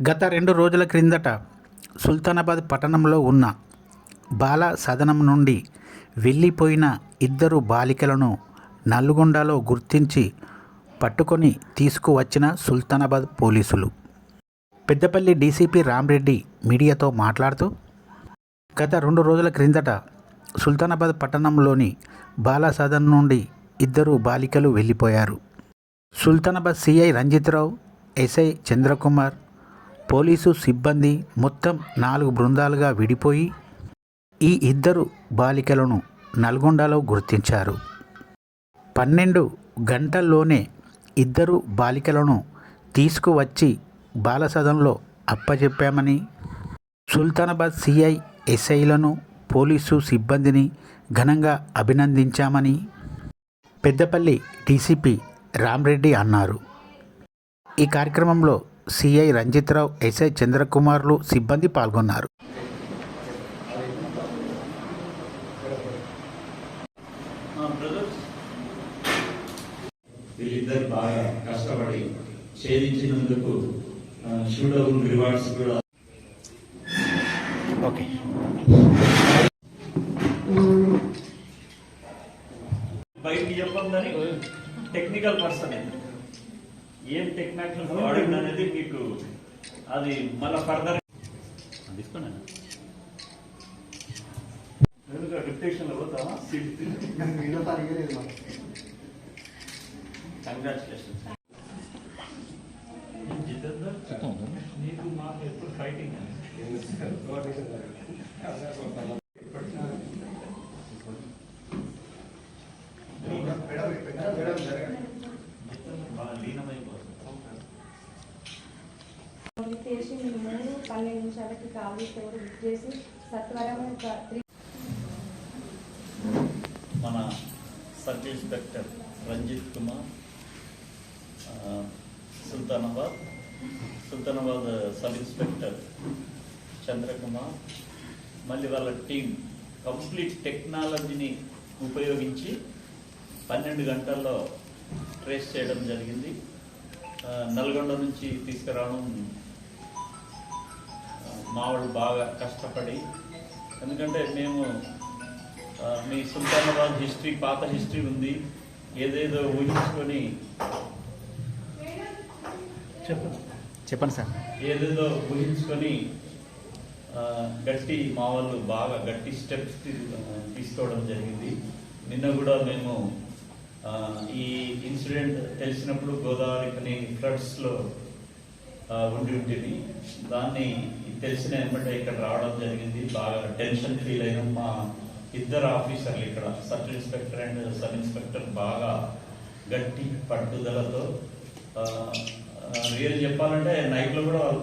గత 2 రోజుల క్రిందట సుల్తానాబాద్ పట్టణంలో ఉన్న బాల సదనం నుండి వెళ్ళిపోయిన ఇద్దరు బాలికలను నల్గొండలో గుర్తించి పట్టుకొని తీసుకువచ్చిన సుల్తానాబాద్ పోలీసులు. పెద్దపల్లి డీసీపీ రామ్రెడ్డి మీడియాతో మాట్లాడుతూ, గత 2 రోజుల క్రిందట సుల్తానాబాద్ పట్టణంలోని బాల సదనం నుండి ఇద్దరు బాలికలు వెళ్ళిపోయారు. Sultanabad CI Ranjit Rao, SI Chandrakumar, police సిబ్బంది మొత్తం 4 బృందాలుగా విడిపోయి ఈ ఇద్దరు బాలికలను నల్గొండలో గుర్తించారు. 12 గంటల్లోనే ఇద్దరు బాలికలను తీసుకువచ్చి బాలసదనంలో అప్పచెప్పామని, సుల్తానాబాద్ సిఐ, ఎస్ఐలను, పోలీసు సిబ్బందిని ఘనంగా అభినందించామని పెద్దపల్లి డీసీపీ రామ్రెడ్డి అన్నారు. ఈ కార్యక్రమంలో సిఐ రంజిత్రావు, ఎస్ఐ చంద్రకుమార్లు, సిబ్బంది పాల్గొన్నారు. వీళ్ళిద్దరు బాగా కష్టపడి ఛేదించినందుకు షూడబుల్ రివార్డ్స్ కూడా. ఓకే, బయటికి చెప్పందని టెక్నికల్ పర్సన్ ఏం టెక్నికల్ వాడింది అనేది మీకు అది మళ్ళీ ఫర్దర్ తీసుకున్నాను. డిప్యూటేషన్లో పోతావా? కంగ్రాచులేషన్స్. నీకు మాకు ఎప్పుడు ఫైటింగ్ చేసి మేము 12 నిమిషాలకి కాల్ చేస్తే కూడా బుక్ చేసి సత్వరమే మన sub inspector Ranjith Kumar, Sultanabad sub inspector Chandrakumar, మళ్ళీ వాళ్ళ టీం కంప్లీట్ టెక్నాలజీని ఉపయోగించి 12 గంటల్లో ట్రేస్ చేయడం జరిగింది. నల్గొండ నుంచి తీసుకురావడం మా వాళ్ళు బాగా కష్టపడి, ఎందుకంటే మేము మీ సుల్తానాబాద్ హిస్టరీ, పాత హిస్టరీ ఉంది, ఏదేదో ఊహించుకొని చెప్పండి సార్, ఏదేదో ఊహించుకొని మా వాళ్ళు బాగా గట్టి స్టెప్స్ తీసుకోవడం జరిగింది. నిన్న కూడా మేము ఈ ఇన్సిడెంట్ తెలిసినప్పుడు గోదావరి ఫ్లడ్స్లో ఉంటుంది, దాన్ని తెలిసిన ఏమంటే ఇక్కడ రావడం జరిగింది. బాగా టెన్షన్ ఫీల్ అయిన మా ఇద్దరు ఆఫీసర్లు ఇక్కడ sub inspector and sub inspector బాగా గట్టి పట్టుదలతో, రియల్ చెప్పాలంటే నైట్లో కూడా వాళ్ళు